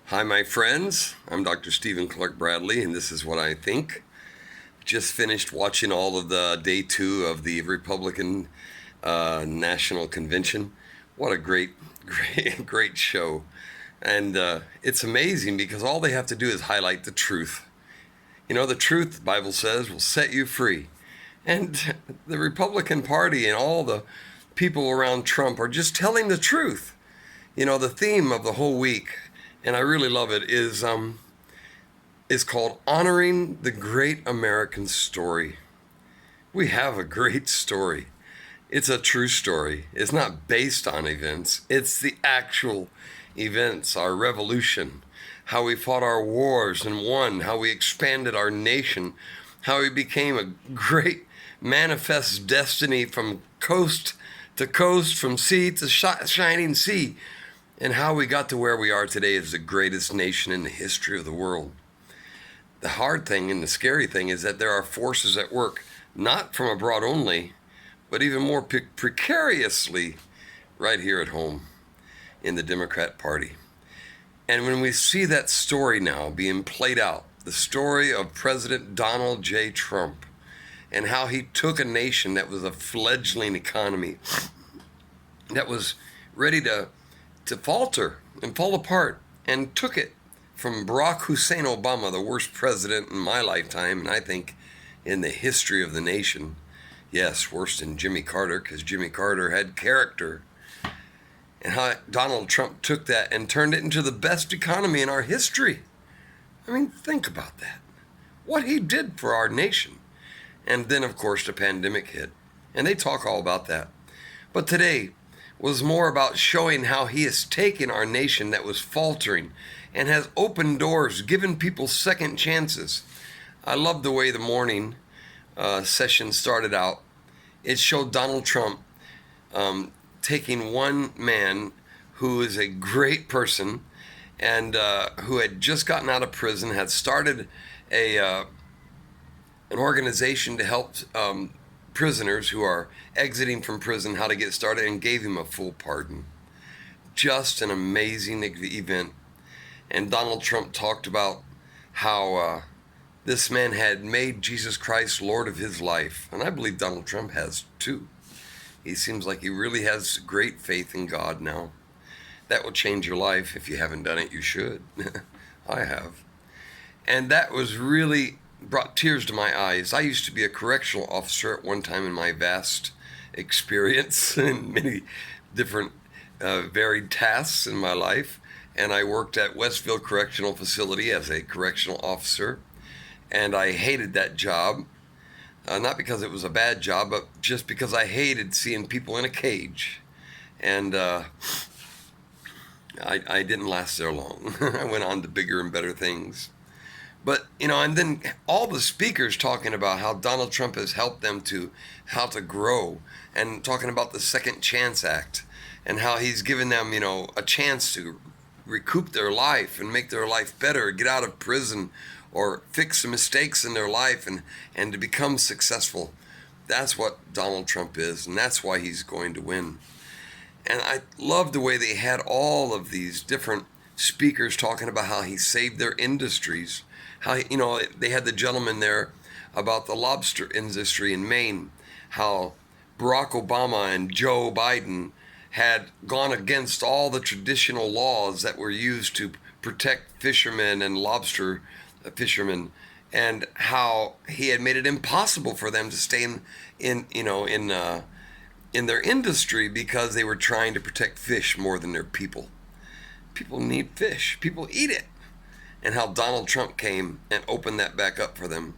Hi, my friends. I'm Dr. Stephen Clark Bradley, and this is what I think. Just finished watching all of the day two of the Republican National Convention. What a great show. And it's amazing because all they have to do is highlight the truth. You know, the truth, the Bible says, will set you free. And the Republican Party and all the people around Trump are just telling the truth. You know, the theme of the whole week, and I really love it, is called Honoring the Great American Story. We have a great story. It's a true story. It's not based on events. It's the actual events, our revolution, how we fought our wars and won, how we expanded our nation, how we became a great manifest destiny from coast to coast, from sea to shining sea, and how we got to where we are today as the greatest nation in the history of the world. The hard thing and the scary thing is that there are forces at work, not from abroad only, but even more precariously right here at home in the Democrat Party. And when we see that story now being played out, the story of President Donald J. Trump and how he took a nation that was a fledgling economy that was ready to falter and fall apart, and took it from Barack Hussein Obama, the worst president in my lifetime, and I think in the history of the nation. Yes, worse than Jimmy Carter, because Jimmy Carter had character. And how Donald Trump took that and turned it into the best economy in our history. I mean, think about that. What he did for our nation. And then, of course, the pandemic hit. And they talk all about that. But today was more about showing how he has taken our nation that was faltering and has opened doors, given people second chances. I love the way the morning session started out. It showed Donald Trump taking one man who is a great person and who had just gotten out of prison, had started an organization to help prisoners who are exiting from prison how to get started, and gave him a full pardon. Just an amazing event. And Donald Trump talked about how this man had made Jesus Christ Lord of his life. And I believe Donald Trump has too. He seems like he really has great faith in God now. That will change your life. If you haven't done it, you should. I have. And that was really brought tears to my eyes. I used to be a correctional officer at one time in my vast experience in many different varied tasks in my life. And I worked at Westville Correctional Facility as a correctional officer. And I hated that job. Not because it was a bad job, but just because I hated seeing people in a cage. And I didn't last there long. I went on to bigger and better things. But, you know, and then all the speakers talking about how Donald Trump has helped them to how to grow, and talking about the Second Chance Act and how he's given them, you know, a chance to recoup their life and make their life better, get out of prison or fix some mistakes in their life and to become successful. That's what Donald Trump is, and that's why he's going to win. And I love the way they had all of these different speakers talking about how he saved their industries. How, you know, they had the gentleman there about the lobster industry in Maine, how Barack Obama and Joe Biden had gone against all the traditional laws that were used to protect fishermen and lobster fishermen, and how he had made it impossible for them to stay in their industry because they were trying to protect fish more than their people. People need fish. People eat it. And how Donald Trump came and opened that back up for them.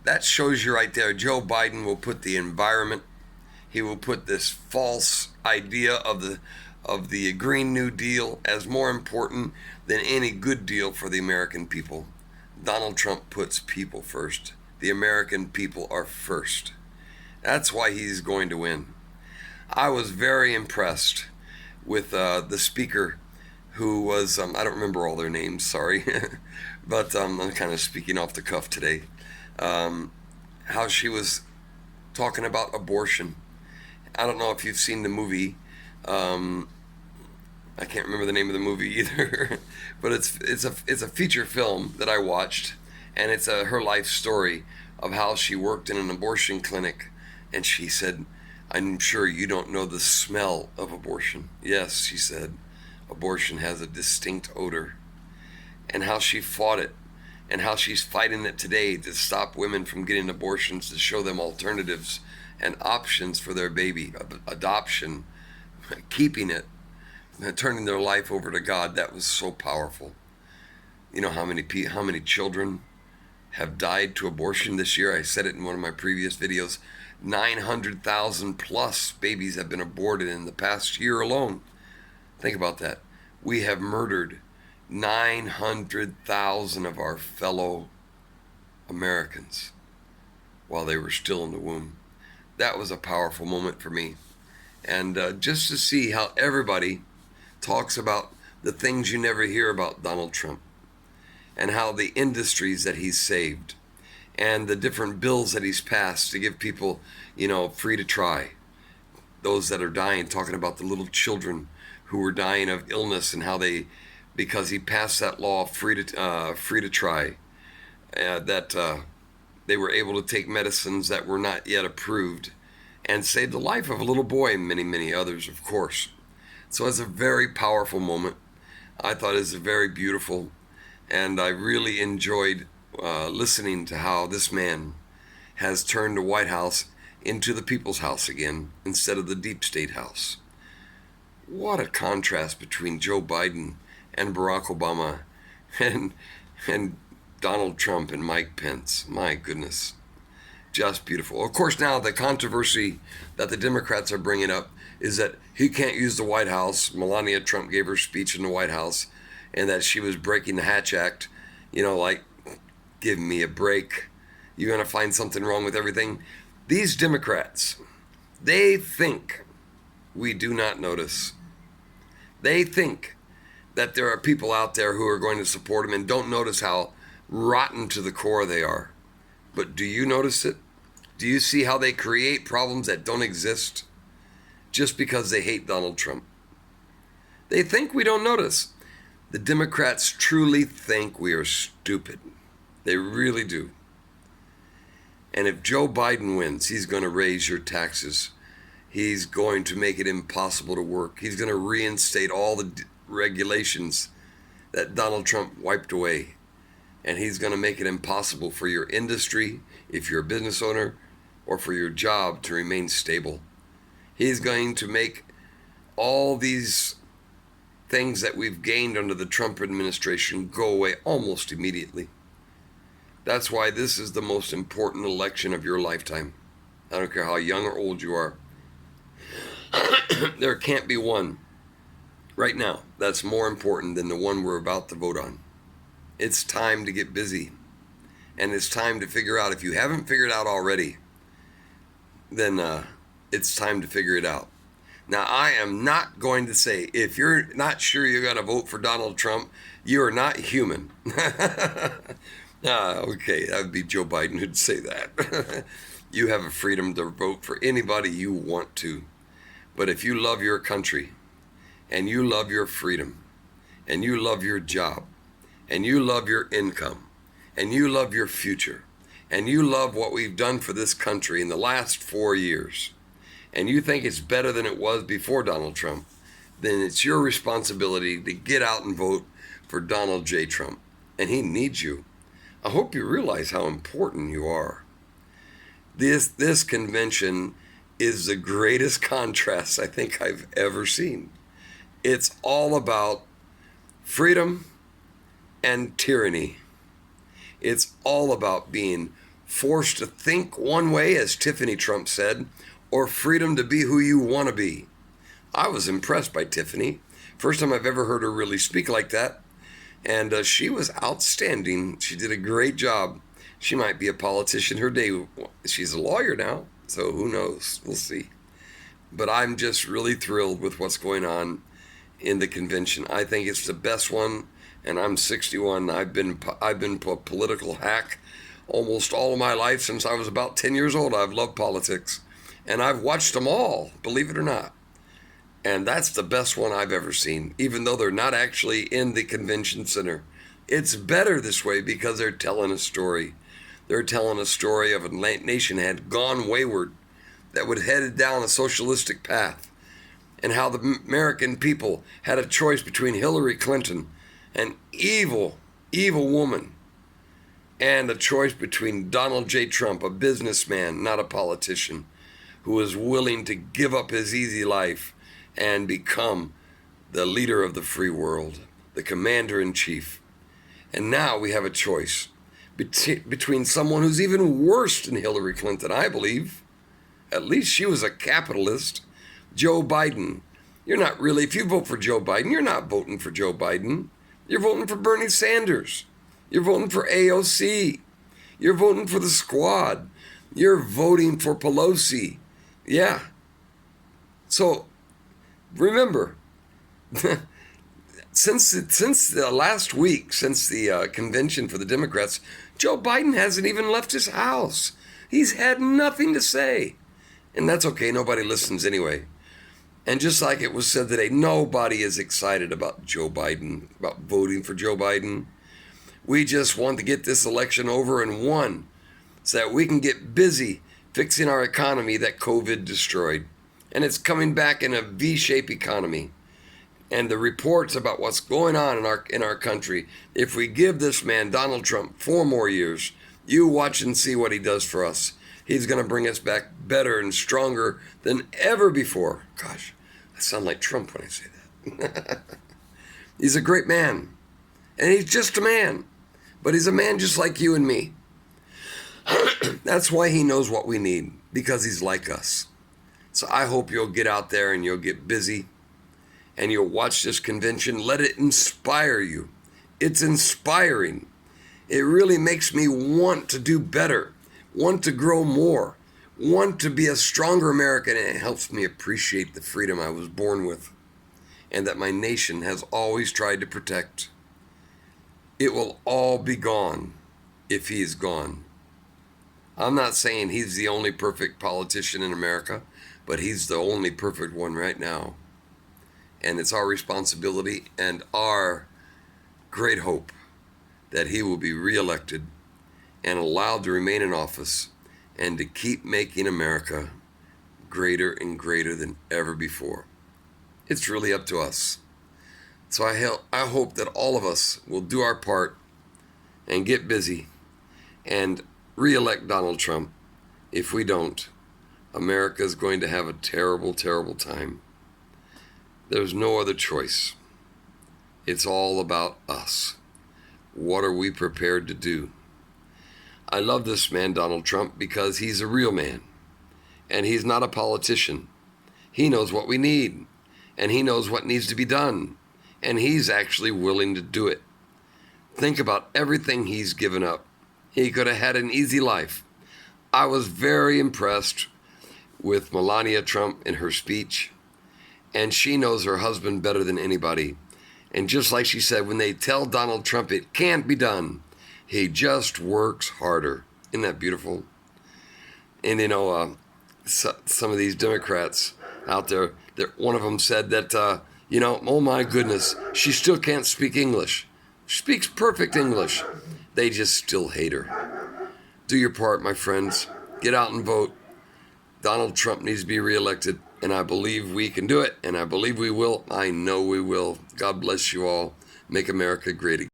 That shows you right there. Joe Biden will put the environment, he will put this false idea of the Green New Deal as more important than any good deal for the American people. Donald Trump puts people first. The American people are first. That's why he's going to win. I was very impressed with the speaker who was, I don't remember all their names, sorry, but I'm kind of speaking off the cuff today, how she was talking about abortion. I don't know if you've seen the movie. I can't remember the name of the movie either, but it's a feature film that I watched, and it's her life story of how she worked in an abortion clinic, and she said, "I'm sure you don't know the smell of abortion." Yes, she said, abortion has a distinct odor, and how she fought it, and how she's fighting it today to stop women from getting abortions, to show them alternatives and options for their baby, adoption, keeping it, turning their life over to God. That was so powerful. You know how many children have died to abortion this year? I said it in one of my previous videos. 900,000 plus babies have been aborted in the past year alone. Think about that. We have murdered 900,000 of our fellow Americans while they were still in the womb. That was a powerful moment for me. And just to see how everybody talks about the things you never hear about Donald Trump, and how the industries that he's saved, and the different bills that he's passed to give people, free to try. Those that are dying, talking about the little children who were dying of illness, and how because he passed that law, free to try, that they were able to take medicines that were not yet approved, and saved the life of a little boy, and many, many others, of course. So it's a very powerful moment. I thought it was very beautiful, and I really enjoyed listening to how this man has turned the White House into the people's house again, instead of the deep state house. What a contrast between Joe Biden and Barack Obama and Donald Trump and Mike Pence. My goodness. Just beautiful. Of course, now the controversy that the Democrats are bringing up is that he can't use the White House. Melania Trump gave her speech in the White House, and that she was breaking the Hatch Act. Give me a break. You're going to find something wrong with everything. These Democrats, they think we do not notice. They think that there are people out there who are going to support them and don't notice how rotten to the core they are. But do you notice it? Do you see how they create problems that don't exist just because they hate Donald Trump? They think we don't notice. The Democrats truly think we are stupid. They really do. And if Joe Biden wins, he's going to raise your taxes. He's going to make it impossible to work. He's going to reinstate all the regulations that Donald Trump wiped away. And he's going to make it impossible for your industry, if you're a business owner, or for your job to remain stable. He's going to make all these things that we've gained under the Trump administration go away almost immediately. That's why this is the most important election of your lifetime. I don't care how young or old you are. There can't be one right now that's more important than the one we're about to vote on. It's time to get busy. And it's time to figure out, if you haven't figured out already, then it's time to figure it out. Now, I am not going to say, if you're not sure you're going to vote for Donald Trump, you are not human. Okay, that would be Joe Biden who'd say that. You have a freedom to vote for anybody you want to. But if you love your country, and you love your freedom, and you love your job, and you love your income, and you love your future, and you love what we've done for this country in the last 4 years, and you think it's better than it was before Donald Trump, then it's your responsibility to get out and vote for Donald J. Trump. And he needs you. I hope you realize how important you are. This convention is the greatest contrast I think I've ever seen. It's all about freedom and tyranny. It's all about being forced to think one way, as Tiffany Trump said, or freedom to be who you want to be. I was impressed by Tiffany. First time I've ever heard her really speak like that. And she was outstanding. She did a great job. She might be a politician her day. She's a lawyer now, so who knows? We'll see. But I'm just really thrilled with what's going on in the convention. I think it's the best one, and I'm 61. I've been a political hack almost all of my life since I was about 10 years old. I've loved politics, and I've watched them all, believe it or not. And that's the best one I've ever seen, even though they're not actually in the convention center. It's better this way because they're telling a story. They're telling a story of a nation had gone wayward, that would headed down a socialistic path, and how the American people had a choice between Hillary Clinton, an evil, evil woman, and a choice between Donald J. Trump, a businessman, not a politician, who was willing to give up his easy life and become the leader of the free world, the commander-in-chief. And now we have a choice between someone who's even worse than Hillary Clinton, I believe. At least she was a capitalist. Joe Biden. You're not really, if you vote for Joe Biden, you're not voting for Joe Biden. You're voting for Bernie Sanders. You're voting for AOC. You're voting for the Squad. You're voting for Pelosi. Yeah. So, remember, since the last week, since the convention for the Democrats, Joe Biden hasn't even left his house. He's had nothing to say. And that's okay. Nobody listens anyway. And just like it was said today, nobody is excited about Joe Biden, about voting for Joe Biden. We just want to get this election over and won so that we can get busy fixing our economy that COVID destroyed. And it's coming back in a V-shaped economy. And the reports about what's going on in our country, if we give this man, Donald Trump, 4 more years, you watch and see what he does for us. He's going to bring us back better and stronger than ever before. Gosh, I sound like Trump when I say that. He's a great man. And he's just a man. But he's a man just like you and me. That's why he knows what we need, because he's like us. So I hope you'll get out there and you'll get busy and you'll watch this convention. Let it inspire you. It's inspiring. It really makes me want to do better, want to grow more, want to be a stronger American, and it helps me appreciate the freedom I was born with and that my nation has always tried to protect. It will all be gone if he is gone. I'm not saying he's the only perfect politician in America, but he's the only perfect one right now. And it's our responsibility and our great hope that he will be reelected and allowed to remain in office and to keep making America greater and greater than ever before. It's really up to us. So I hope that all of us will do our part and get busy and re-elect Donald Trump. If we don't, America is going to have a terrible, terrible time. There's no other choice. It's all about us. What are we prepared to do? I love this man, Donald Trump, because he's a real man. And he's not a politician. He knows what we need. And he knows what needs to be done. And he's actually willing to do it. Think about everything he's given up. He could have had an easy life. I was very impressed with Melania Trump in her speech. And she knows her husband better than anybody. And just like she said, when they tell Donald Trump it can't be done, he just works harder. Isn't that beautiful? And some of these Democrats out there, one of them said that, oh my goodness, she still can't speak English. She speaks perfect English. They just still hate her. Do your part, my friends. Get out and vote. Donald Trump needs to be reelected, and I believe we can do it, and I believe we will. I know we will. God bless you all. Make America great again.